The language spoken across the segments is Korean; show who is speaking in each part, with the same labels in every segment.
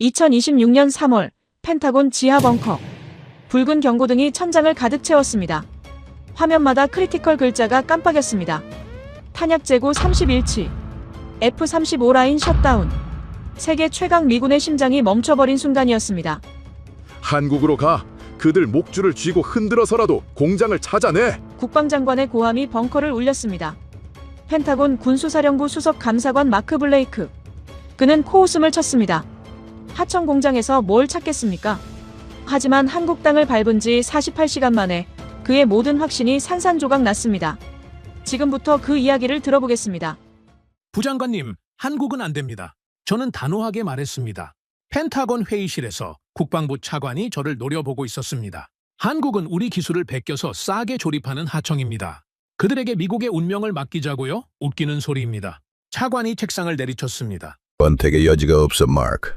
Speaker 1: 2026년 3월 펜타곤 지하 벙커. 붉은 경고등이 천장을 가득 채웠습니다. 화면마다 크리티컬 글자가 깜빡였습니다. 탄약 재고 31치. F-35 라인 셧다운. 세계 최강 미군의 심장이 멈춰버린 순간이었습니다.
Speaker 2: 한국으로 가. 그들 목줄을 쥐고 흔들어서라도 공장을 찾아내.
Speaker 1: 국방장관의 고함이 벙커를 울렸습니다. 펜타곤 군수사령부 수석 감사관 마크 블레이크. 그는 코웃음을 쳤습니다. 하청 공장에서 뭘 찾겠습니까? 하지만 한국 땅을 밟은 지 48시간 만에 그의 모든 확신이 산산조각 났습니다. 지금부터 그 이야기를 들어보겠습니다.
Speaker 3: 부장관님, 한국은 안 됩니다. 저는 단호하게 말했습니다. 펜타곤 회의실에서 국방부 차관이 저를 노려보고 있었습니다. 한국은 우리 기술을 베껴서 싸게 조립하는 하청입니다. 그들에게 미국의 운명을 맡기자고요? 웃기는 소리입니다. 차관이 책상을 내리쳤습니다.
Speaker 4: 선택의 여지가 없어, 마크.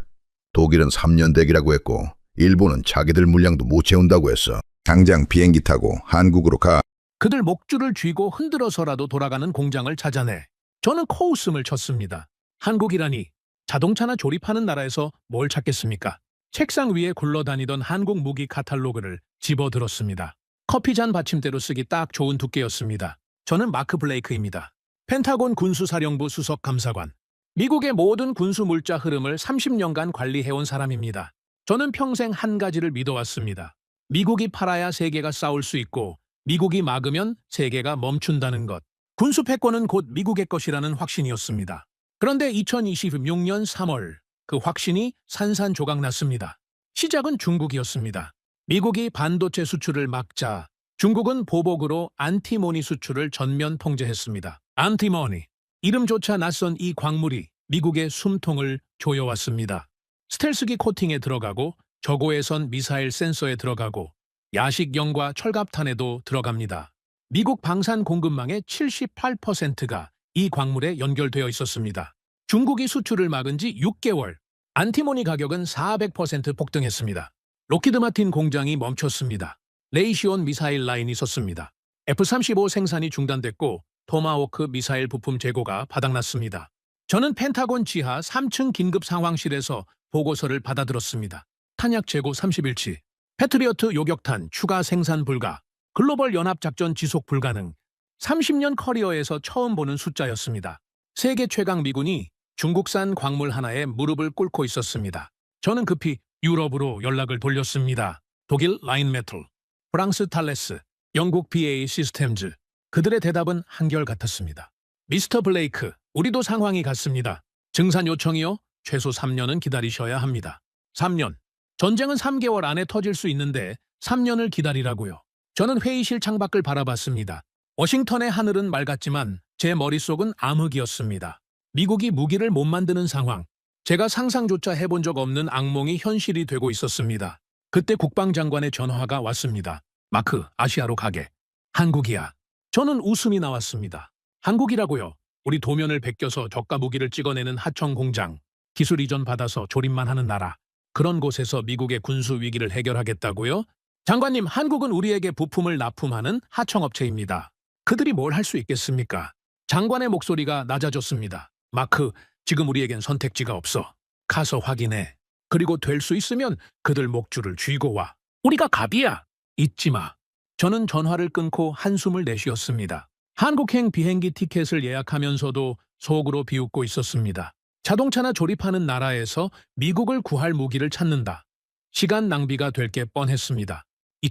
Speaker 4: 독일은 3년 대기라고 했고 일본은 자기들 물량도 못 채운다고 했어. 당장 비행기 타고 한국으로 가.
Speaker 3: 그들 목줄을 쥐고 흔들어서라도 돌아가는 공장을 찾아내. 저는 코웃음을 쳤습니다. 한국이라니, 자동차나 조립하는 나라에서 뭘 찾겠습니까? 책상 위에 굴러다니던 한국 무기 카탈로그를 집어들었습니다. 커피잔 받침대로 쓰기 딱 좋은 두께였습니다. 저는 마크 블레이크입니다. 펜타곤 군수사령부 수석 감사관. 미국의 모든 군수 물자 흐름을 30년간 관리해온 사람입니다. 저는 평생 한 가지를 믿어왔습니다. 미국이 팔아야 세계가 싸울 수 있고 미국이 막으면 세계가 멈춘다는 것. 군수 패권은 곧 미국의 것이라는 확신이었습니다. 그런데 2026년 3월 그 확신이 산산조각 났습니다. 시작은 중국이었습니다. 미국이 반도체 수출을 막자 중국은 보복으로 안티모니 수출을 전면 통제했습니다. 안티모니. 이름조차 낯선 이 광물이 미국의 숨통을 조여왔습니다. 스텔스기 코팅에 들어가고 저고해선 미사일 센서에 들어가고 야식용과 철갑탄에도 들어갑니다. 미국 방산 공급망의 78%가 이 광물에 연결되어 있었습니다. 중국이 수출을 막은 지 6개월, 안티모니 가격은 400% 폭등했습니다. 록히드 마틴 공장이 멈췄습니다. 레이시온 미사일 라인이 섰습니다. F-35 생산이 중단됐고 토마호크 미사일 부품 재고가 바닥났습니다. 저는 펜타곤 지하 3층 긴급 상황실에서 보고서를 받아들었습니다. 탄약 재고 31치, 패트리어트 요격탄 추가 생산 불가, 글로벌 연합작전 지속 불가능, 30년 커리어에서 처음 보는 숫자였습니다. 세계 최강 미군이 중국산 광물 하나에 무릎을 꿇고 있었습니다. 저는 급히 유럽으로 연락을 돌렸습니다. 독일 라인메틀, 프랑스 탈레스, 영국 BAE 시스템즈. 그들의 대답은 한결같았습니다. 미스터 블레이크, 우리도 상황이 같습니다. 증산 요청이요? 최소 3년은 기다리셔야 합니다. 3년. 전쟁은 3개월 안에 터질 수 있는데 3년을 기다리라고요. 저는 회의실 창밖을 바라봤습니다. 워싱턴의 하늘은 맑았지만 제 머릿속은 암흑이었습니다. 미국이 무기를 못 만드는 상황. 제가 상상조차 해본 적 없는 악몽이 현실이 되고 있었습니다. 그때 국방장관의 전화가 왔습니다. 마크, 아시아로 가게. 한국이야. 저는 웃음이 나왔습니다. 한국이라고요. 우리 도면을 베껴서 저가 무기를 찍어내는 하청 공장. 기술 이전 받아서 조립만 하는 나라. 그런 곳에서 미국의 군수 위기를 해결하겠다고요? 장관님, 한국은 우리에게 부품을 납품하는 하청업체입니다. 그들이 뭘 할 수 있겠습니까? 장관의 목소리가 낮아졌습니다. 마크, 지금 우리에겐 선택지가 없어. 가서 확인해. 그리고 될 수 있으면 그들 목줄을 쥐고 와. 우리가 갑이야. 잊지 마. 저는 전화를 끊고 한숨을 내쉬었습니다. 한국행 비행기 티켓을 예약하면서도 속으로 비웃고 있었습니다. 자동차나 조립하는 나라에서 미국을 구할 무기를 찾는다. 시간 낭비가 될 게 뻔했습니다.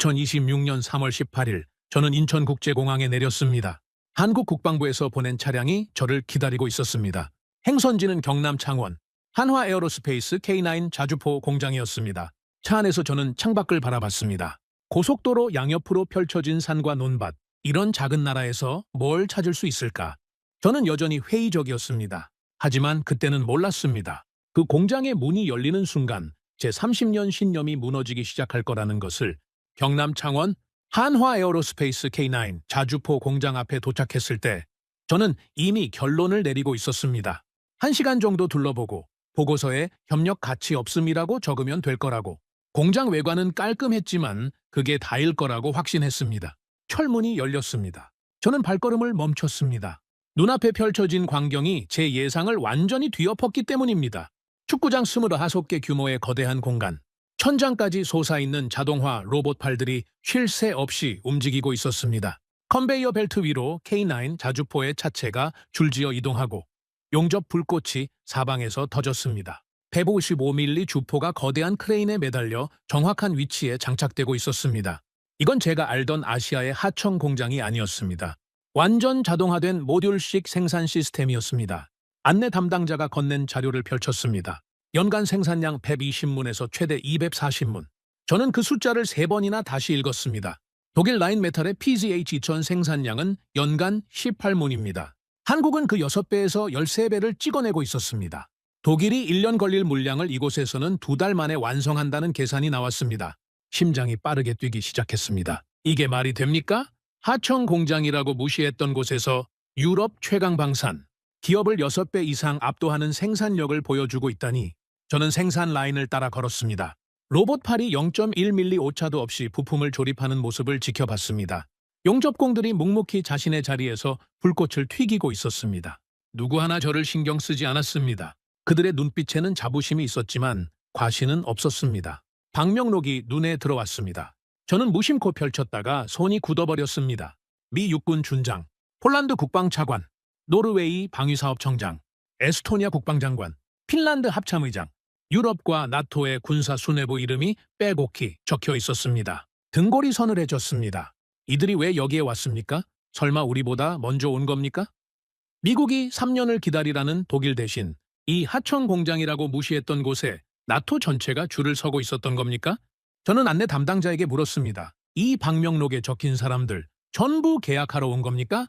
Speaker 3: 2026년 3월 18일 저는 인천국제공항에 내렸습니다. 한국 국방부에서 보낸 차량이 저를 기다리고 있었습니다. 행선지는 경남 창원, 한화 에어로스페이스 K9 자주포 공장이었습니다. 차 안에서 저는 창밖을 바라봤습니다. 고속도로 양옆으로 펼쳐진 산과 논밭, 이런 작은 나라에서 뭘 찾을 수 있을까? 저는 여전히 회의적이었습니다. 하지만 그때는 몰랐습니다. 그 공장의 문이 열리는 순간 제 30년 신념이 무너지기 시작할 거라는 것을. 경남 창원 한화 에어로스페이스 K9 자주포 공장 앞에 도착했을 때 저는 이미 결론을 내리고 있었습니다. 1시간 정도 둘러보고 보고서에 협력 가치 없음이라고 적으면 될 거라고. 공장 외관은 깔끔했지만 그게 다일 거라고 확신했습니다. 철문이 열렸습니다. 저는 발걸음을 멈췄습니다. 눈앞에 펼쳐진 광경이 제 예상을 완전히 뒤엎었기 때문입니다. 축구장 25개 규모의 거대한 공간, 천장까지 솟아있는 자동화 로봇팔들이 쉴 새 없이 움직이고 있었습니다. 컨베이어 벨트 위로 K9 자주포의 차체가 줄지어 이동하고 용접 불꽃이 사방에서 터졌습니다. 155mm 주포가 거대한 크레인에 매달려 정확한 위치에 장착되고 있었습니다. 이건 제가 알던 아시아의 하청 공장이 아니었습니다. 완전 자동화된 모듈식 생산 시스템이었습니다. 안내 담당자가 건넨 자료를 펼쳤습니다. 연간 생산량 120문에서 최대 240문. 저는 그 숫자를 3번이나 다시 읽었습니다. 독일 라인메탈의 PZH2000 생산량은 연간 18문입니다. 한국은 그 6배에서 13배를 찍어내고 있었습니다. 독일이 1년 걸릴 물량을 이곳에서는 2달 만에 완성한다는 계산이 나왔습니다. 심장이 빠르게 뛰기 시작했습니다. 이게 말이 됩니까? 하청 공장이라고 무시했던 곳에서 유럽 최강 방산, 기업을 6배 이상 압도하는 생산력을 보여주고 있다니 저는 생산 라인을 따라 걸었습니다. 로봇팔이 0.1mm 오차도 없이 부품을 조립하는 모습을 지켜봤습니다. 용접공들이 묵묵히 자신의 자리에서 불꽃을 튀기고 있었습니다. 누구 하나 저를 신경 쓰지 않았습니다. 그들의 눈빛에는 자부심이 있었지만 과신은 없었습니다. 방명록이 눈에 들어왔습니다. 저는 무심코 펼쳤다가 손이 굳어버렸습니다. 미 육군 준장, 폴란드 국방차관, 노르웨이 방위사업청장, 에스토니아 국방장관, 핀란드 합참의장, 유럽과 나토의 군사 수뇌부 이름이 빼곡히 적혀 있었습니다. 등골이 서늘해졌습니다. 이들이 왜 여기에 왔습니까? 설마 우리보다 먼저 온 겁니까? 미국이 3년을 기다리라는 독일 대신 이 하청 공장이라고 무시했던 곳에 나토 전체가 줄을 서고 있었던 겁니까? 저는 안내 담당자에게 물었습니다. 이 방명록에 적힌 사람들 전부 계약하러 온 겁니까?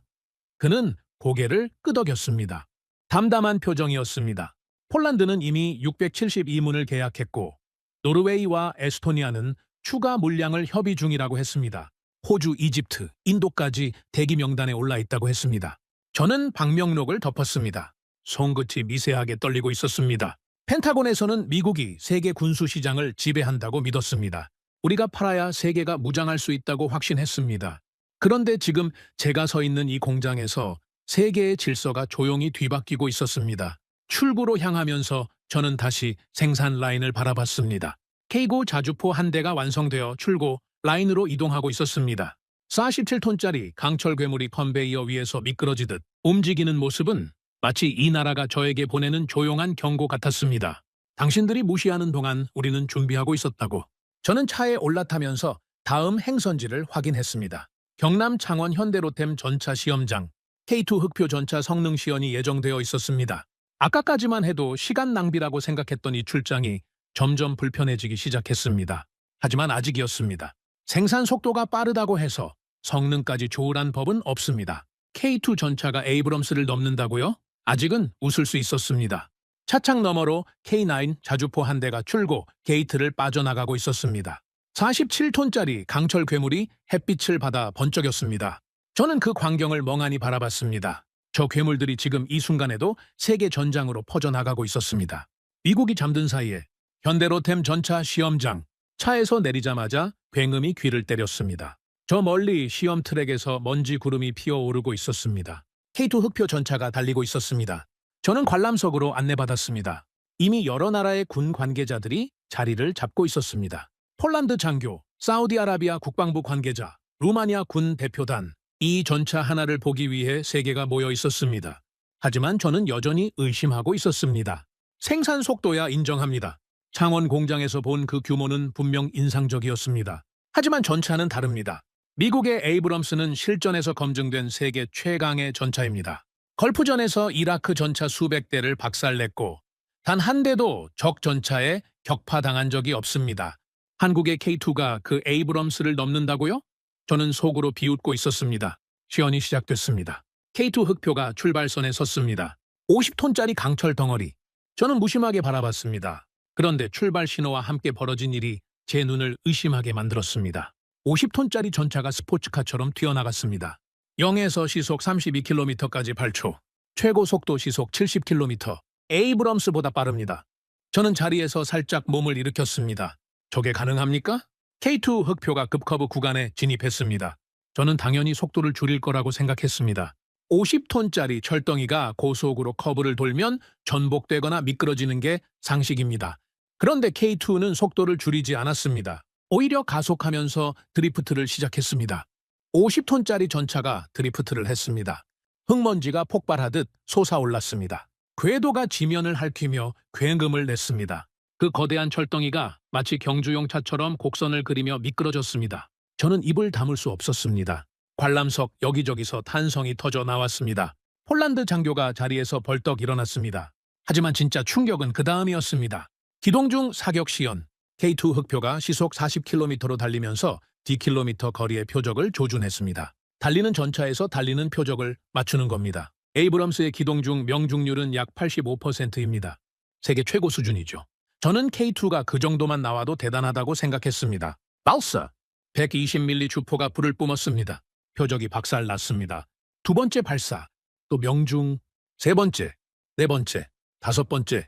Speaker 3: 그는 고개를 끄덕였습니다. 담담한 표정이었습니다. 폴란드는 이미 672문을 계약했고 노르웨이와 에스토니아는 추가 물량을 협의 중이라고 했습니다. 호주, 이집트, 인도까지 대기 명단에 올라 있다고 했습니다. 저는 방명록을 덮었습니다. 손끝이 미세하게 떨리고 있었습니다. 펜타곤에서는 미국이 세계 군수 시장을 지배한다고 믿었습니다. 우리가 팔아야 세계가 무장할 수 있다고 확신했습니다. 그런데 지금 제가 서 있는 이 공장에서 세계의 질서가 조용히 뒤바뀌고 있었습니다. 출구로 향하면서 저는 다시 생산 라인을 바라봤습니다. K9 자주포 한 대가 완성되어 출고 라인으로 이동하고 있었습니다. 47톤짜리 강철 괴물이 컨베이어 위에서 미끄러지듯 움직이는 모습은 마치 이 나라가 저에게 보내는 조용한 경고 같았습니다. 당신들이 무시하는 동안 우리는 준비하고 있었다고. 저는 차에 올라타면서 다음 행선지를 확인했습니다. 경남 창원 현대로템 전차 시험장, K2 흑표 전차 성능 시연이 예정되어 있었습니다. 아까까지만 해도 시간 낭비라고 생각했던 이 출장이 점점 불편해지기 시작했습니다. 하지만 아직이었습니다. 생산 속도가 빠르다고 해서 성능까지 좋으란 법은 없습니다. K2 전차가 에이브럼스를 넘는다고요? 아직은 웃을 수 있었습니다. 차창 너머로 K9 자주포 한 대가 출고 게이트를 빠져나가고 있었습니다. 47톤짜리 강철 괴물이 햇빛을 받아 번쩍였습니다. 저는 그 광경을 멍하니 바라봤습니다. 저 괴물들이 지금 이 순간에도 세계 전장으로 퍼져나가고 있었습니다. 미국이 잠든 사이에 현대로템 전차 시험장, 차에서 내리자마자 굉음이 귀를 때렸습니다. 저 멀리 시험 트랙에서 먼지 구름이 피어오르고 있었습니다. K2 흑표 전차가 달리고 있었습니다. 저는 관람석으로 안내받았습니다. 이미 여러 나라의 군 관계자들이 자리를 잡고 있었습니다. 폴란드 장교, 사우디아라비아 국방부 관계자, 루마니아 군 대표단, 이 전차 하나를 보기 위해 세계가 모여 있었습니다. 하지만 저는 여전히 의심하고 있었습니다. 생산 속도야 인정합니다. 창원 공장에서 본 그 규모는 분명 인상적이었습니다. 하지만 전차는 다릅니다. 미국의 에이브럼스는 실전에서 검증된 세계 최강의 전차입니다. 걸프전에서 이라크 전차 수백 대를 박살냈고 단 한 대도 적 전차에 격파당한 적이 없습니다. 한국의 K2가 그 에이브럼스를 넘는다고요? 저는 속으로 비웃고 있었습니다. 시연이 시작됐습니다. K2 흑표가 출발선에 섰습니다. 50톤짜리 강철 덩어리. 저는 무심하게 바라봤습니다. 그런데 출발 신호와 함께 벌어진 일이 제 눈을 의심하게 만들었습니다. 50톤짜리 전차가 스포츠카처럼 튀어나갔습니다. 0에서 시속 32km까지 발초, 최고 속도 시속 70km, 에이브럼스보다 빠릅니다. 저는 자리에서 살짝 몸을 일으켰습니다. 저게 가능합니까? K2 흑표가 급커브 구간에 진입했습니다. 저는 당연히 속도를 줄일 거라고 생각했습니다. 50톤짜리 철덩이가 고속으로 커브를 돌면 전복되거나 미끄러지는 게 상식입니다. 그런데 K2는 속도를 줄이지 않았습니다. 오히려 가속하면서 드리프트를 시작했습니다. 50톤짜리 전차가 드리프트를 했습니다. 흙먼지가 폭발하듯 솟아올랐습니다. 궤도가 지면을 핥히며 굉음을 냈습니다. 그 거대한 철덩이가 마치 경주용 차처럼 곡선을 그리며 미끄러졌습니다. 저는 입을 다물 수 없었습니다. 관람석 여기저기서 탄성이 터져 나왔습니다. 폴란드 장교가 자리에서 벌떡 일어났습니다. 하지만 진짜 충격은 그 다음이었습니다. 기동 중 사격 시연, K2 흑표가 시속 40km로 달리면서 D킬로미터 거리의 표적을 조준했습니다. 달리는 전차에서 달리는 표적을 맞추는 겁니다. 에이브럼스의 기동 중 명중률은 약 85%입니다. 세계 최고 수준이죠. 저는 K2가 그 정도만 나와도 대단하다고 생각했습니다. 발사! 120mm 주포가 불을 뿜었습니다. 표적이 박살났습니다. 두 번째 발사, 또 명중, 세 번째, 네 번째, 다섯 번째,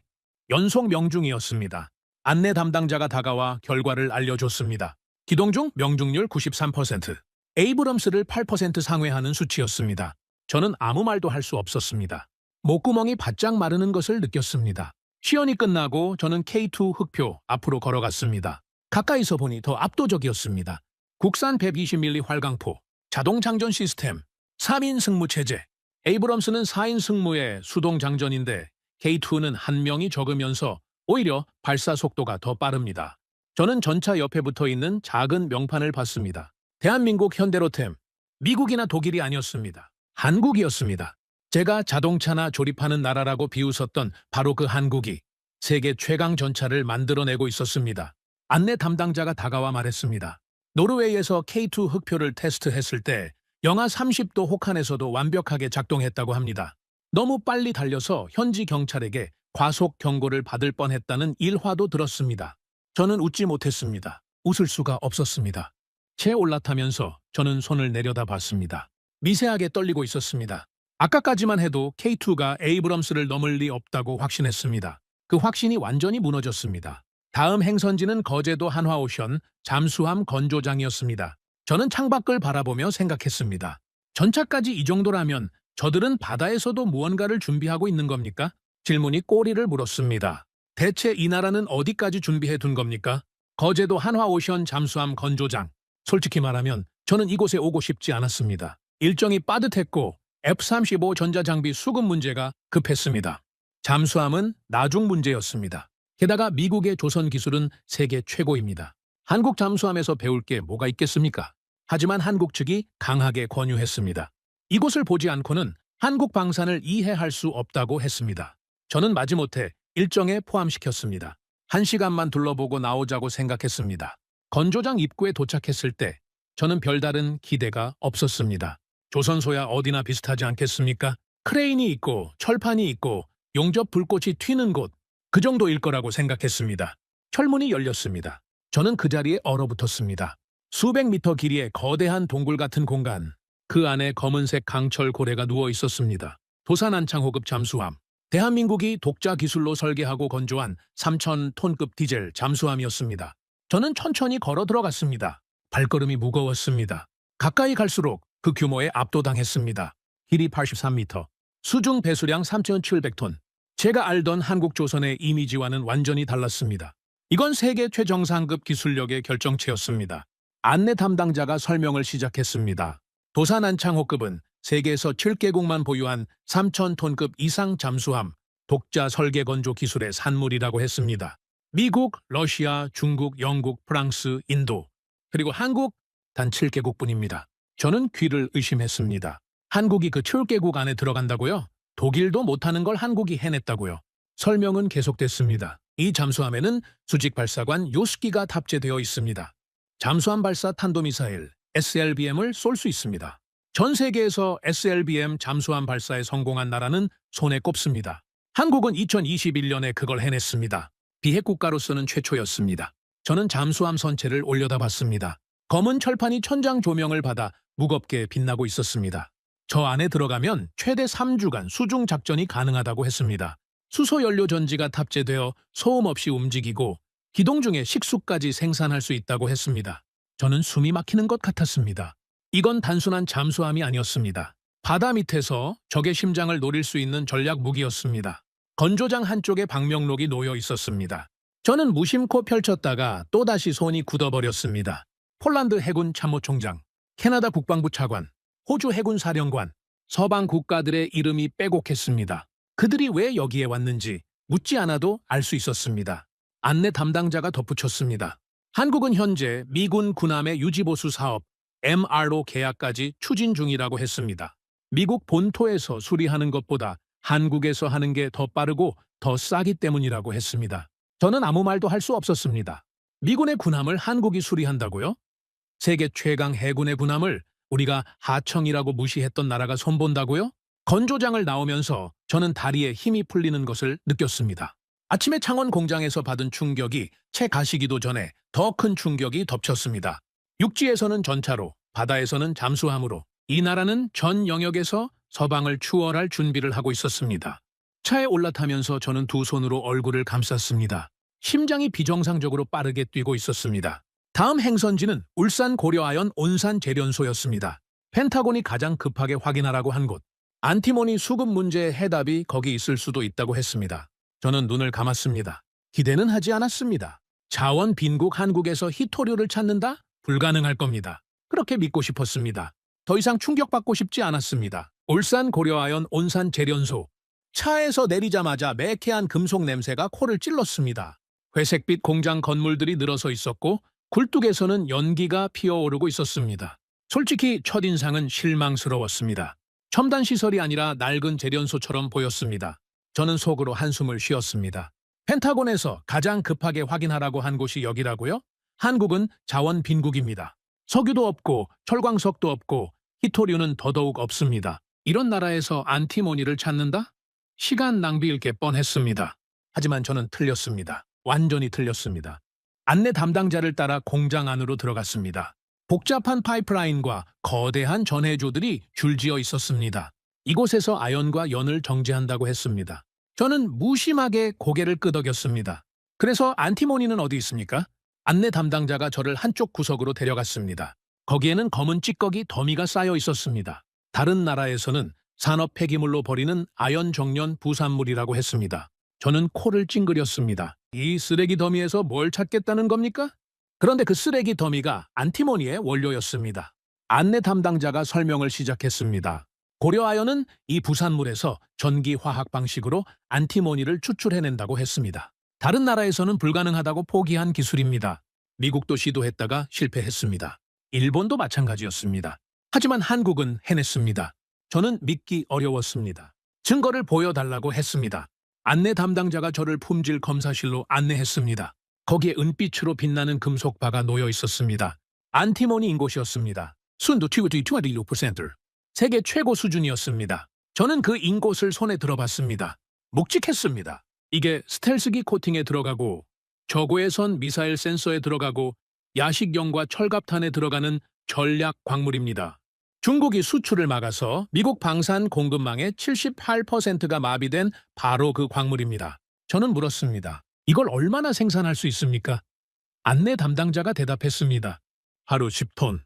Speaker 3: 연속 명중이었습니다. 안내 담당자가 다가와 결과를 알려줬습니다. 기동 중 명중률 93%, 에이브럼스를 8% 상회하는 수치였습니다. 저는 아무 말도 할 수 없었습니다. 목구멍이 바짝 마르는 것을 느꼈습니다. 시연이 끝나고 저는 K2 흑표 앞으로 걸어갔습니다. 가까이서 보니 더 압도적이었습니다. 국산 120mm 활강포, 자동 장전 시스템, 3인 승무 체제. 에이브럼스는 4인 승무의 수동 장전인데 K2는 한 명이 적으면서 오히려 발사 속도가 더 빠릅니다. 저는 전차 옆에 붙어 있는 작은 명판을 봤습니다. 대한민국 현대로템, 미국이나 독일이 아니었습니다. 한국이었습니다. 제가 자동차나 조립하는 나라라고 비웃었던 바로 그 한국이 세계 최강 전차를 만들어내고 있었습니다. 안내 담당자가 다가와 말했습니다. 노르웨이에서 K2 흑표를 테스트했을 때 영하 30도 혹한에서도 완벽하게 작동했다고 합니다. 너무 빨리 달려서 현지 경찰에게 과속 경고를 받을 뻔했다는 일화도 들었습니다. 저는 웃지 못했습니다. 웃을 수가 없었습니다. 채 올라타면서 저는 손을 내려다봤습니다. 미세하게 떨리고 있었습니다. 아까까지만 해도 K2가 에이브럼스를 넘을 리 없다고 확신했습니다. 그 확신이 완전히 무너졌습니다. 다음 행선지는 거제도 한화오션 잠수함 건조장이었습니다. 저는 창밖을 바라보며 생각했습니다. 전차까지 이 정도라면 저들은 바다에서도 무언가를 준비하고 있는 겁니까? 질문이 꼬리를 물었습니다. 대체 이 나라는 어디까지 준비해 둔 겁니까? 거제도 한화오션 잠수함 건조장. 솔직히 말하면 저는 이곳에 오고 싶지 않았습니다. 일정이 빠듯했고 F-35 전자장비 수급 문제가 급했습니다. 잠수함은 나중 문제였습니다. 게다가 미국의 조선 기술은 세계 최고입니다. 한국 잠수함에서 배울 게 뭐가 있겠습니까? 하지만 한국 측이 강하게 권유했습니다. 이곳을 보지 않고는 한국 방산을 이해할 수 없다고 했습니다. 저는 마지못해 일정에 포함시켰습니다. 1시간만 둘러보고 나오자고 생각했습니다. 건조장 입구에 도착했을 때 저는 별다른 기대가 없었습니다. 조선소야 어디나 비슷하지 않겠습니까? 크레인이 있고 철판이 있고 용접 불꽃이 튀는 곳, 그 정도일 거라고 생각했습니다. 철문이 열렸습니다. 저는 그 자리에 얼어붙었습니다. 수백 미터 길이의 거대한 동굴 같은 공간, 그 안에 검은색 강철 고래가 누워 있었습니다. 도산안창호급 잠수함, 대한민국이 독자 기술로 설계하고 건조한 3,000톤급 디젤 잠수함이었습니다. 저는 천천히 걸어 들어갔습니다. 발걸음이 무거웠습니다. 가까이 갈수록 그 규모에 압도당했습니다. 길이 83m, 수중 배수량 3,700톤. 제가 알던 한국조선의 이미지와는 완전히 달랐습니다. 이건 세계 최정상급 기술력의 결정체였습니다. 안내 담당자가 설명을 시작했습니다. 도산안창호급은 세계에서 7개국만 보유한 3,000톤급 이상 잠수함, 독자 설계 건조 기술의 산물이라고 했습니다. 미국, 러시아, 중국, 영국, 프랑스, 인도, 그리고 한국 단 7개국뿐입니다. 저는 귀를 의심했습니다. 한국이 그 7개국 안에 들어간다고요? 독일도 못하는 걸 한국이 해냈다고요. 설명은 계속됐습니다. 이 잠수함에는 수직 발사관 요스키가 탑재되어 있습니다. 잠수함 발사 탄도미사일 SLBM을 쏠 수 있습니다. 전 세계에서 SLBM 잠수함 발사에 성공한 나라는 손에 꼽습니다. 한국은 2021년에 그걸 해냈습니다. 비핵 국가로서는 최초였습니다. 저는 잠수함 선체를 올려다봤습니다. 검은 철판이 천장 조명을 받아 무겁게 빛나고 있었습니다. 저 안에 들어가면 최대 3주간 수중 작전이 가능하다고 했습니다. 수소 연료 전지가 탑재되어 소음 없이 움직이고 기동 중에 식수까지 생산할 수 있다고 했습니다. 저는 숨이 막히는 것 같았습니다. 이건 단순한 잠수함이 아니었습니다. 바다 밑에서 적의 심장을 노릴 수 있는 전략 무기였습니다. 건조장 한쪽에 방명록이 놓여 있었습니다. 저는 무심코 펼쳤다가 또다시 손이 굳어버렸습니다. 폴란드 해군 참모총장, 캐나다 국방부 차관, 호주 해군 사령관, 서방 국가들의 이름이 빼곡했습니다. 그들이 왜 여기에 왔는지 묻지 않아도 알 수 있었습니다. 안내 담당자가 덧붙였습니다. 한국은 현재 미군 군함의 유지보수 사업 MRO 계약까지 추진 중이라고 했습니다. 미국 본토에서 수리하는 것보다 한국에서 하는 게 더 빠르고 더 싸기 때문이라고 했습니다. 저는 아무 말도 할 수 없었습니다. 미군의 군함을 한국이 수리한다고요? 세계 최강 해군의 군함을 우리가 하청이라고 무시했던 나라가 손본다고요? 건조장을 나오면서 저는 다리에 힘이 풀리는 것을 느꼈습니다. 아침에 창원 공장에서 받은 충격이 채 가시기도 전에 더 큰 충격이 덮쳤습니다. 육지에서는 전차로, 바다에서는 잠수함으로 이 나라는 전 영역에서 서방을 추월할 준비를 하고 있었습니다. 차에 올라타면서 저는 두 손으로 얼굴을 감쌌습니다. 심장이 비정상적으로 빠르게 뛰고 있었습니다. 다음 행선지는 울산 고려아연 온산 재련소였습니다. 펜타곤이 가장 급하게 확인하라고 한 곳. 안티모니 수급 문제의 해답이 거기 있을 수도 있다고 했습니다. 저는 눈을 감았습니다. 기대는 하지 않았습니다. 자원 빈국 한국에서 히토류를 찾는다? 불가능할 겁니다. 그렇게 믿고 싶었습니다. 더 이상 충격받고 싶지 않았습니다. 울산 고려아연 온산 재련소. 차에서 내리자마자 매캐한 금속 냄새가 코를 찔렀습니다. 회색빛 공장 건물들이 늘어서 있었고 굴뚝에서는 연기가 피어오르고 있었습니다. 솔직히 첫인상은 실망스러웠습니다. 첨단 시설이 아니라 낡은 재련소처럼 보였습니다. 저는 속으로 한숨을 쉬었습니다. 펜타곤에서 가장 급하게 확인하라고 한 곳이 여기라고요? 한국은 자원 빈국입니다. 석유도 없고 철광석도 없고 히토류는 더더욱 없습니다. 이런 나라에서 안티모니를 찾는다? 시간 낭비일 게 뻔했습니다. 하지만 저는 틀렸습니다. 완전히 틀렸습니다. 안내 담당자를 따라 공장 안으로 들어갔습니다. 복잡한 파이프라인과 거대한 전해조들이 줄지어 있었습니다. 이곳에서 아연과 연을 정제한다고 했습니다. 저는 무심하게 고개를 끄덕였습니다. 그래서 안티모니는 어디 있습니까? 안내 담당자가 저를 한쪽 구석으로 데려갔습니다. 거기에는 검은 찌꺼기 더미가 쌓여 있었습니다. 다른 나라에서는 산업 폐기물로 버리는 아연 정련 부산물이라고 했습니다. 저는 코를 찡그렸습니다. 이 쓰레기 더미에서 뭘 찾겠다는 겁니까? 그런데 그 쓰레기 더미가 안티모니의 원료였습니다. 안내 담당자가 설명을 시작했습니다. 고려아연은 이 부산물에서 전기화학 방식으로 안티모니를 추출해낸다고 했습니다. 다른 나라에서는 불가능하다고 포기한 기술입니다. 미국도 시도했다가 실패했습니다. 일본도 마찬가지였습니다. 하지만 한국은 해냈습니다. 저는 믿기 어려웠습니다. 증거를 보여달라고 했습니다. 안내 담당자가 저를 품질 검사실로 안내했습니다. 거기에 은빛으로 빛나는 금속바가 놓여 있었습니다. 안티모니인 곳이었습니다. 순도 226%. 세계 최고 수준이었습니다. 저는 그 인곳을 손에 들어봤습니다. 묵직했습니다. 이게 스텔스기 코팅에 들어가고 저고해선 미사일 센서에 들어가고 야식용과 철갑탄에 들어가는 전략 광물입니다. 중국이 수출을 막아서 미국 방산 공급망의 78%가 마비된 바로 그 광물입니다. 저는 물었습니다. 이걸 얼마나 생산할 수 있습니까? 안내 담당자가 대답했습니다. 하루 10톤,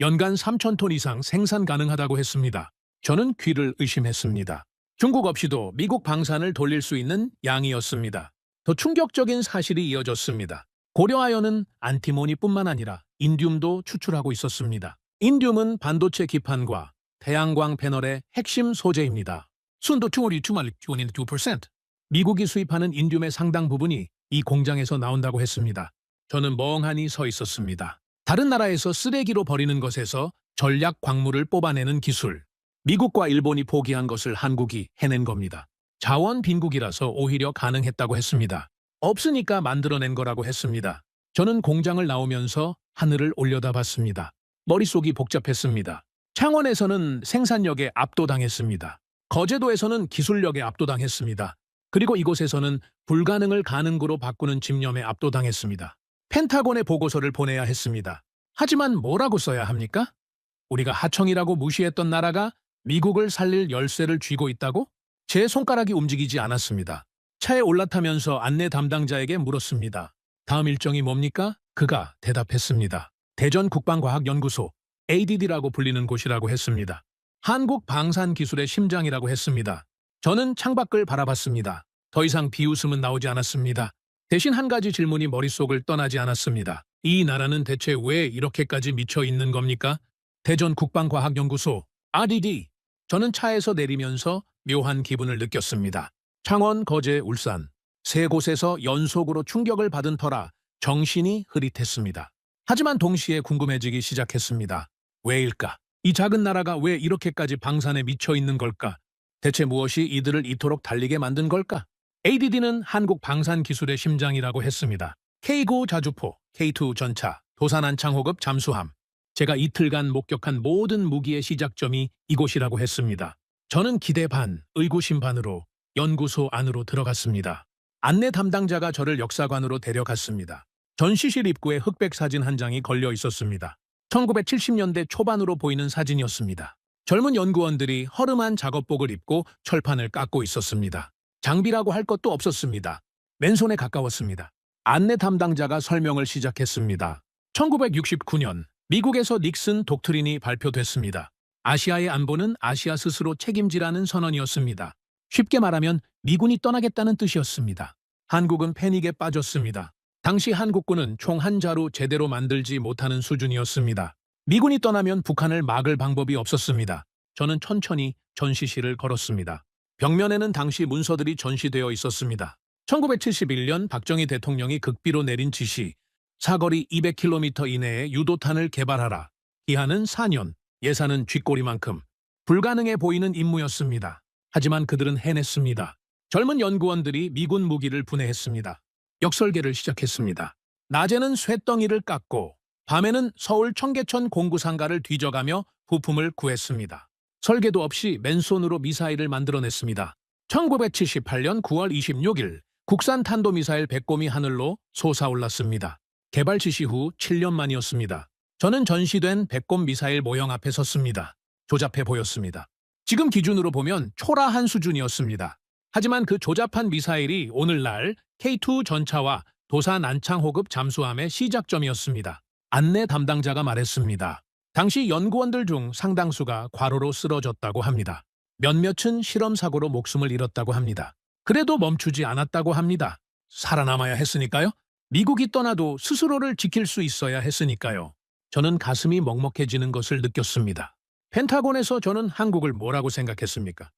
Speaker 3: 연간 3,000톤 이상 생산 가능하다고 했습니다. 저는 귀를 의심했습니다. 중국 없이도 미국 방산을 돌릴 수 있는 양이었습니다. 더 충격적인 사실이 이어졌습니다. 고려아연은 안티모니뿐만 아니라 인듐도 추출하고 있었습니다. 인듐은 반도체 기판과 태양광 패널의 핵심 소재입니다. 순도 2% 미국이 수입하는 인듐의 상당 부분이 이 공장에서 나온다고 했습니다. 저는 멍하니 서 있었습니다. 다른 나라에서 쓰레기로 버리는 것에서 전략 광물을 뽑아내는 기술. 미국과 일본이 포기한 것을 한국이 해낸 겁니다. 자원 빈국이라서 오히려 가능했다고 했습니다. 없으니까 만들어낸 거라고 했습니다. 저는 공장을 나오면서 하늘을 올려다봤습니다. 머릿속이 복잡했습니다. 창원에서는 생산력에 압도당했습니다. 거제도에서는 기술력에 압도당했습니다. 그리고 이곳에서는 불가능을 가능으로 바꾸는 집념에 압도당했습니다. 펜타곤에 보고서를 보내야 했습니다. 하지만 뭐라고 써야 합니까? 우리가 하청이라고 무시했던 나라가 미국을 살릴 열쇠를 쥐고 있다고? 제 손가락이 움직이지 않았습니다. 차에 올라타면서 안내 담당자에게 물었습니다. 다음 일정이 뭡니까? 그가 대답했습니다. 대전국방과학연구소, ADD라고 불리는 곳이라고 했습니다. 한국 방산 기술의 심장이라고 했습니다. 저는 창밖을 바라봤습니다. 더 이상 비웃음은 나오지 않았습니다. 대신 한 가지 질문이 머릿속을 떠나지 않았습니다. 이 나라는 대체 왜 이렇게까지 미쳐 있는 겁니까? 대전 국방과학연구소, RDD. 저는 차에서 내리면서 묘한 기분을 느꼈습니다. 창원, 거제, 울산. 세 곳에서 연속으로 충격을 받은 터라 정신이 흐릿했습니다. 하지만 동시에 궁금해지기 시작했습니다. 왜일까? 이 작은 나라가 왜 이렇게까지 방산에 미쳐 있는 걸까? 대체 무엇이 이들을 이토록 달리게 만든 걸까? ADD는 한국 방산 기술의 심장이라고 했습니다. K9 자주포, K2 전차, 도산 안창호급 잠수함. 제가 이틀간 목격한 모든 무기의 시작점이 이곳이라고 했습니다. 저는 기대 반, 의구심 반으로 연구소 안으로 들어갔습니다. 안내 담당자가 저를 역사관으로 데려갔습니다. 전시실 입구에 흑백 사진 한 장이 걸려 있었습니다. 1970년대 초반으로 보이는 사진이었습니다. 젊은 연구원들이 허름한 작업복을 입고 철판을 깎고 있었습니다. 장비라고 할 것도 없었습니다. 맨손에 가까웠습니다. 안내 담당자가 설명을 시작했습니다. 1969년 미국에서 닉슨 독트린이 발표됐습니다. 아시아의 안보는 아시아 스스로 책임지라는 선언이었습니다. 쉽게 말하면 미군이 떠나겠다는 뜻이었습니다. 한국은 패닉에 빠졌습니다. 당시 한국군은 총 한 자루 제대로 만들지 못하는 수준이었습니다. 미군이 떠나면 북한을 막을 방법이 없었습니다. 저는 천천히 전시실을 걸었습니다. 벽면에는 당시 문서들이 전시되어 있었습니다. 1971년 박정희 대통령이 극비로 내린 지시, 사거리 200km 이내에 유도탄을 개발하라. 기한은 4년, 예산은 쥐꼬리만큼. 불가능해 보이는 임무였습니다. 하지만 그들은 해냈습니다. 젊은 연구원들이 미군 무기를 분해했습니다. 역설계를 시작했습니다. 낮에는 쇳덩이를 깎고 밤에는 서울 청계천 공구상가를 뒤져가며 부품을 구했습니다. 설계도 없이 맨손으로 미사일을 만들어냈습니다. 1978년 9월 26일 국산 탄도미사일 백곰이 하늘로 솟아올랐습니다. 개발 지시 후 7년 만이었습니다. 저는 전시된 백곰 미사일 모형 앞에 섰습니다. 조잡해 보였습니다. 지금 기준으로 보면 초라한 수준이었습니다. 하지만 그 조잡한 미사일이 오늘날 K2 전차와 도산 안창호급 잠수함의 시작점이었습니다. 안내 담당자가 말했습니다. 당시 연구원들 중 상당수가 과로로 쓰러졌다고 합니다. 몇몇은 실험 사고로 목숨을 잃었다고 합니다. 그래도 멈추지 않았다고 합니다. 살아남아야 했으니까요. 미국이 떠나도 스스로를 지킬 수 있어야 했으니까요. 저는 가슴이 먹먹해지는 것을 느꼈습니다. 펜타곤에서 저는 한국을 뭐라고 생각했습니까?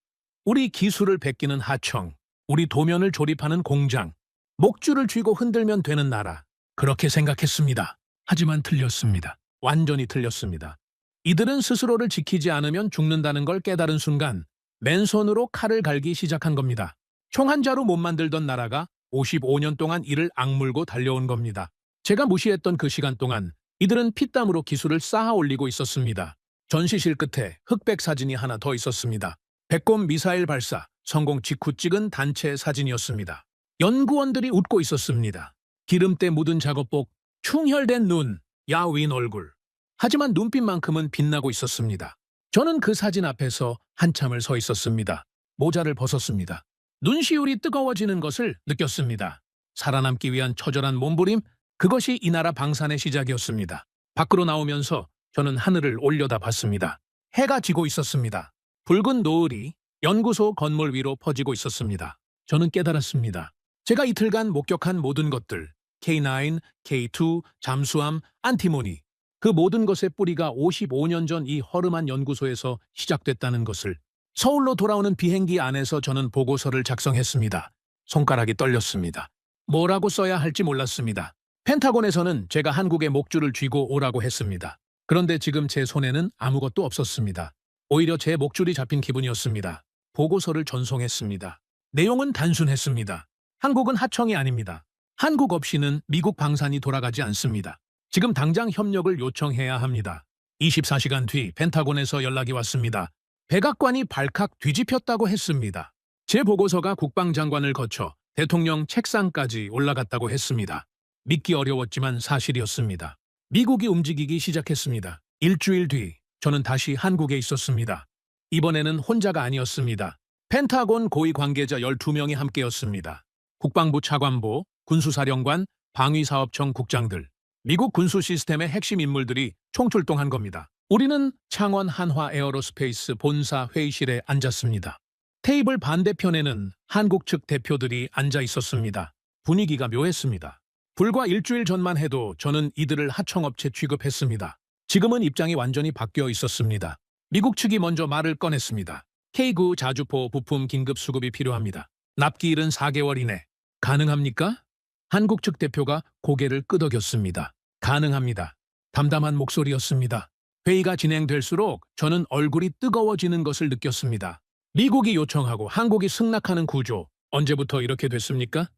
Speaker 3: 우리 기술을 베끼는 하청, 우리 도면을 조립하는 공장, 목줄을 쥐고 흔들면 되는 나라. 그렇게 생각했습니다. 하지만 틀렸습니다. 완전히 틀렸습니다. 이들은 스스로를 지키지 않으면 죽는다는 걸 깨달은 순간 맨손으로 칼을 갈기 시작한 겁니다. 총 한 자루 못 만들던 나라가 55년 동안 이를 악물고 달려온 겁니다. 제가 무시했던 그 시간 동안 이들은 피땀으로 기술을 쌓아 올리고 있었습니다. 전시실 끝에 흑백 사진이 하나 더 있었습니다. 백곰 미사일 발사 성공 직후 찍은 단체 사진이었습니다. 연구원들이 웃고 있었습니다. 기름때 묻은 작업복, 충혈된 눈, 야윈 얼굴. 하지만 눈빛만큼은 빛나고 있었습니다. 저는 그 사진 앞에서 한참을 서 있었습니다. 모자를 벗었습니다. 눈시울이 뜨거워지는 것을 느꼈습니다. 살아남기 위한 처절한 몸부림, 그것이 이 나라 방산의 시작이었습니다. 밖으로 나오면서 저는 하늘을 올려다봤습니다. 해가 지고 있었습니다. 붉은 노을이 연구소 건물 위로 퍼지고 있었습니다. 저는 깨달았습니다. 제가 이틀간 목격한 모든 것들, K9, K2, 잠수함, 안티모니, 그 모든 것의 뿌리가 55년 전 이 허름한 연구소에서 시작됐다는 것을. 서울로 돌아오는 비행기 안에서 저는 보고서를 작성했습니다. 손가락이 떨렸습니다. 뭐라고 써야 할지 몰랐습니다. 펜타곤에서는 제가 한국의 목줄을 쥐고 오라고 했습니다. 그런데 지금 제 손에는 아무것도 없었습니다. 오히려 제 목줄이 잡힌 기분이었습니다. 보고서를 전송했습니다. 내용은 단순했습니다. 한국은 하청이 아닙니다. 한국 없이는 미국 방산이 돌아가지 않습니다. 지금 당장 협력을 요청해야 합니다. 24시간 뒤 펜타곤에서 연락이 왔습니다. 백악관이 발칵 뒤집혔다고 했습니다. 제 보고서가 국방장관을 거쳐 대통령 책상까지 올라갔다고 했습니다. 믿기 어려웠지만 사실이었습니다. 미국이 움직이기 시작했습니다. 일주일 뒤 저는 다시 한국에 있었습니다. 이번에는 혼자가 아니었습니다. 펜타곤 고위 관계자 12명이 함께였습니다. 국방부 차관보, 군수사령관, 방위사업청 국장들, 미국 군수 시스템의 핵심 인물들이 총출동한 겁니다. 우리는 창원 한화 에어로스페이스 본사 회의실에 앉았습니다. 테이블 반대편에는 한국 측 대표들이 앉아 있었습니다. 분위기가 묘했습니다. 불과 일주일 전만 해도 저는 이들을 하청업체 취급했습니다. 지금은 입장이 완전히 바뀌어 있었습니다. 미국 측이 먼저 말을 꺼냈습니다. K9 자주포 부품 긴급 수급이 필요합니다. 납기일은 4개월 이내. 가능합니까? 한국 측 대표가 고개를 끄덕였습니다. 가능합니다. 담담한 목소리였습니다. 회의가 진행될수록 저는 얼굴이 뜨거워지는 것을 느꼈습니다. 미국이 요청하고 한국이 승낙하는 구조, 언제부터 이렇게 됐습니까?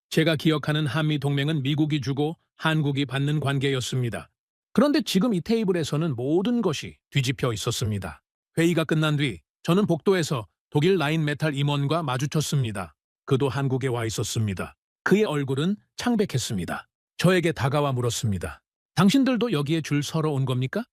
Speaker 3: 제가 기억하는 한미 동맹은 미국이 주고 한국이 받는 관계였습니다. 그런데 지금 이 테이블에서는 모든 것이 뒤집혀 있었습니다. 회의가 끝난 뒤 저는 복도에서 독일 라인메탈 임원과 마주쳤습니다. 그도 한국에 와 있었습니다. 그의 얼굴은 창백했습니다. 저에게 다가와 물었습니다. 당신들도 여기에 줄 서러 온 겁니까?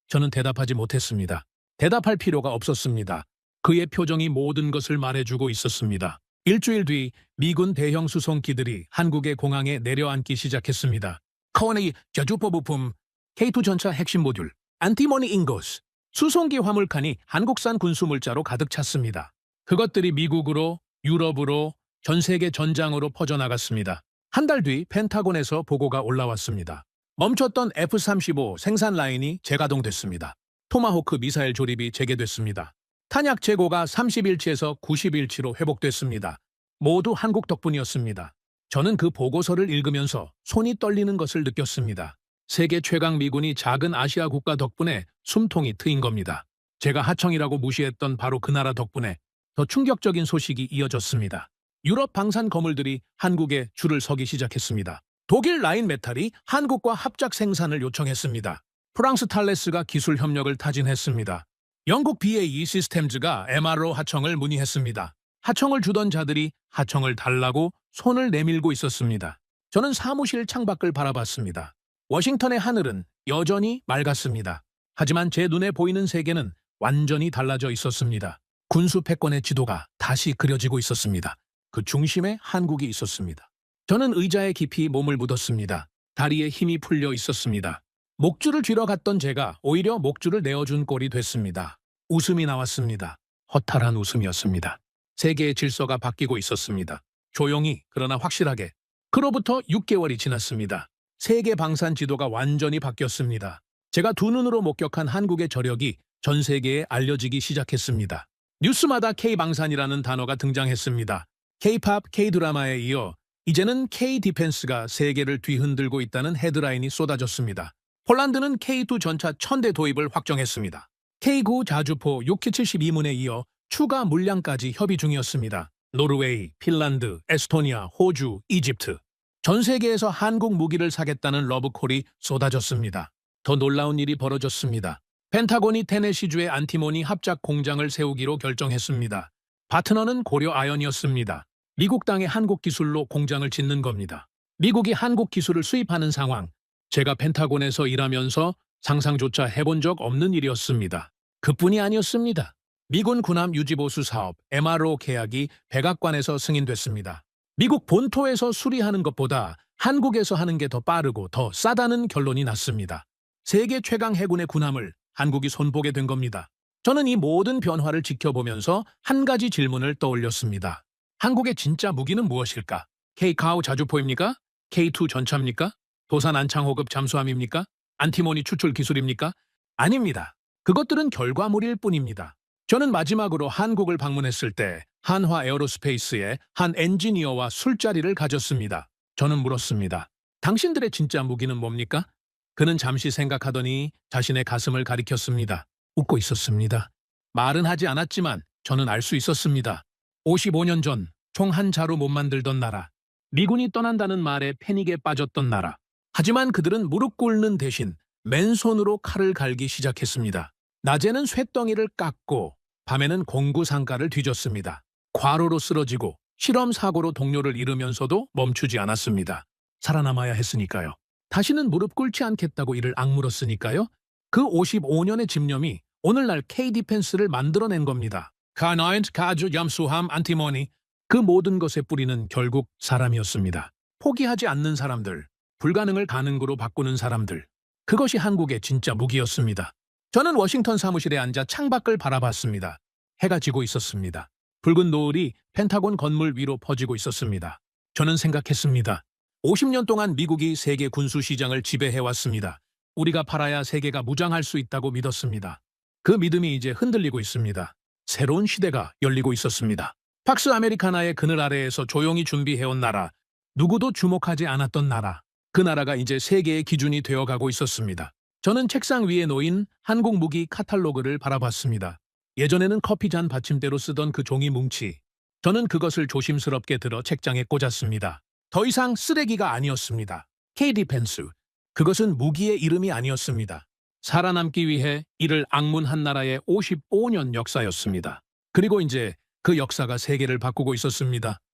Speaker 3: 저는 대답하지 못했습니다. 대답할 필요가 없었습니다. 그의 표정이 모든 것을 말해주고 있었습니다. 일주일 뒤 미군 대형 수송기들이 한국의 공항에 내려앉기 시작했습니다. 커원의 자주포 부품, K2 전차 핵심 모듈, 안티모니 인고스, 수송기 화물칸이 한국산 군수물자로 가득 찼습니다. 그것들이 미국으로, 유럽으로, 전 세계 전장으로 퍼져나갔습니다. 한 달 뒤 펜타곤에서 보고가 올라왔습니다. 멈췄던 F-35 생산 라인이 재가동됐습니다. 토마호크 미사일 조립이 재개됐습니다. 탄약 재고가 30일치에서 90일치로 회복됐습니다. 모두 한국 덕분이었습니다. 저는 그 보고서를 읽으면서 손이 떨리는 것을 느꼈습니다. 세계 최강 미군이 작은 아시아 국가 덕분에 숨통이 트인 겁니다. 제가 하청이라고 무시했던 바로 그 나라 덕분에 더 충격적인 소식이 이어졌습니다. 유럽 방산 거물들이 한국에 줄을 서기 시작했습니다. 독일 라인메탈이 한국과 합작 생산을 요청했습니다. 프랑스 탈레스가 기술 협력을 타진했습니다. 영국 BAE 시스템즈가 MRO 하청을 문의했습니다. 하청을 주던 자들이 하청을 달라고 손을 내밀고 있었습니다. 저는 사무실 창밖을 바라봤습니다. 워싱턴의 하늘은 여전히 맑았습니다. 하지만 제 눈에 보이는 세계는 완전히 달라져 있었습니다. 군수 패권의 지도가 다시 그려지고 있었습니다. 그 중심에 한국이 있었습니다. 저는 의자에 깊이 몸을 묻었습니다. 다리에 힘이 풀려 있었습니다. 목줄을 쥐러 갔던 제가 오히려 목줄을 내어준 꼴이 됐습니다. 웃음이 나왔습니다. 허탈한 웃음이었습니다. 세계의 질서가 바뀌고 있었습니다. 조용히 그러나 확실하게. 그로부터 6개월이 지났습니다. 세계 방산 지도가 완전히 바뀌었습니다. 제가 두 눈으로 목격한 한국의 저력이 전 세계에 알려지기 시작했습니다. 뉴스마다 K방산이라는 단어가 등장했습니다. K-팝, K-드라마에 이어 이제는 K-디펜스가 세계를 뒤흔들고 있다는 헤드라인이 쏟아졌습니다. 폴란드는 K2 전차 1000대 도입을 확정했습니다. K9 자주포 6기 72문에 이어 추가 물량까지 협의 중이었습니다. 노르웨이, 핀란드, 에스토니아, 호주, 이집트. 전 세계에서 한국 무기를 사겠다는 러브콜이 쏟아졌습니다. 더 놀라운 일이 벌어졌습니다. 펜타곤이 테네시주의 안티모니 합작 공장을 세우기로 결정했습니다. 파트너는 고려 아연이었습니다. 미국 땅에 한국 기술로 공장을 짓는 겁니다. 미국이 한국 기술을 수입하는 상황. 제가 펜타곤에서 일하면서 상상조차 해본 적 없는 일이었습니다. 그뿐이 아니었습니다. 미군 군함 유지보수 사업 MRO 계약이 백악관에서 승인됐습니다. 미국 본토에서 수리하는 것보다 한국에서 하는 게 더 빠르고 더 싸다는 결론이 났습니다. 세계 최강 해군의 군함을 한국이 손보게 된 겁니다. 저는 이 모든 변화를 지켜보면서 한 가지 질문을 떠올렸습니다. 한국의 진짜 무기는 무엇일까? K-카우 자주포입니까? K2 전차입니까? 도산 안창호급 잠수함입니까? 안티모니 추출 기술입니까? 아닙니다. 그것들은 결과물일 뿐입니다. 저는 마지막으로 한국을 방문했을 때 한화 에어로스페이스의 한 엔지니어와 술자리를 가졌습니다. 저는 물었습니다. 당신들의 진짜 무기는 뭡니까? 그는 잠시 생각하더니 자신의 가슴을 가리켰습니다. 웃고 있었습니다. 말은 하지 않았지만 저는 알 수 있었습니다. 55년 전 총 한 자루 못 만들던 나라. 미군이 떠난다는 말에 패닉에 빠졌던 나라. 하지만 그들은 무릎 꿇는 대신 맨손으로 칼을 갈기 시작했습니다. 낮에는 쇳덩이를 깎고 밤에는 공구상가를 뒤졌습니다. 과로로 쓰러지고 실험 사고로 동료를 잃으면서도 멈추지 않았습니다. 살아남아야 했으니까요. 다시는 무릎 꿇지 않겠다고 이를 악물었으니까요. 그 55년의 집념이 오늘날 K-디펜스를 만들어낸 겁니다. 카나인트 카주 잠수함 안티모니. 그 모든 것의 뿌리는 결국 사람이었습니다. 포기하지 않는 사람들, 불가능을 가능으로 바꾸는 사람들. 그것이 한국의 진짜 무기였습니다. 저는 워싱턴 사무실에 앉아 창밖을 바라봤습니다. 해가 지고 있었습니다. 붉은 노을이 펜타곤 건물 위로 퍼지고 있었습니다. 저는 생각했습니다. 50년 동안 미국이 세계 군수 시장을 지배해왔습니다. 우리가 팔아야 세계가 무장할 수 있다고 믿었습니다. 그 믿음이 이제 흔들리고 있습니다. 새로운 시대가 열리고 있었습니다. 팍스 아메리카나의 그늘 아래에서 조용히 준비해온 나라, 누구도 주목하지 않았던 나라, 그 나라가 이제 세계의 기준이 되어가고 있었습니다. 저는 책상 위에 놓인 한국 무기 카탈로그를 바라봤습니다. 예전에는 커피잔 받침대로 쓰던 그 종이 뭉치. 저는 그것을 조심스럽게 들어 책장에 꽂았습니다. 더 이상 쓰레기가 아니었습니다. K-디펜스. 그것은 무기의 이름이 아니었습니다. 살아남기 위해 이를 악문한 나라의 55년 역사였습니다. 그리고 이제 그 역사가 세계를 바꾸고 있었습니다.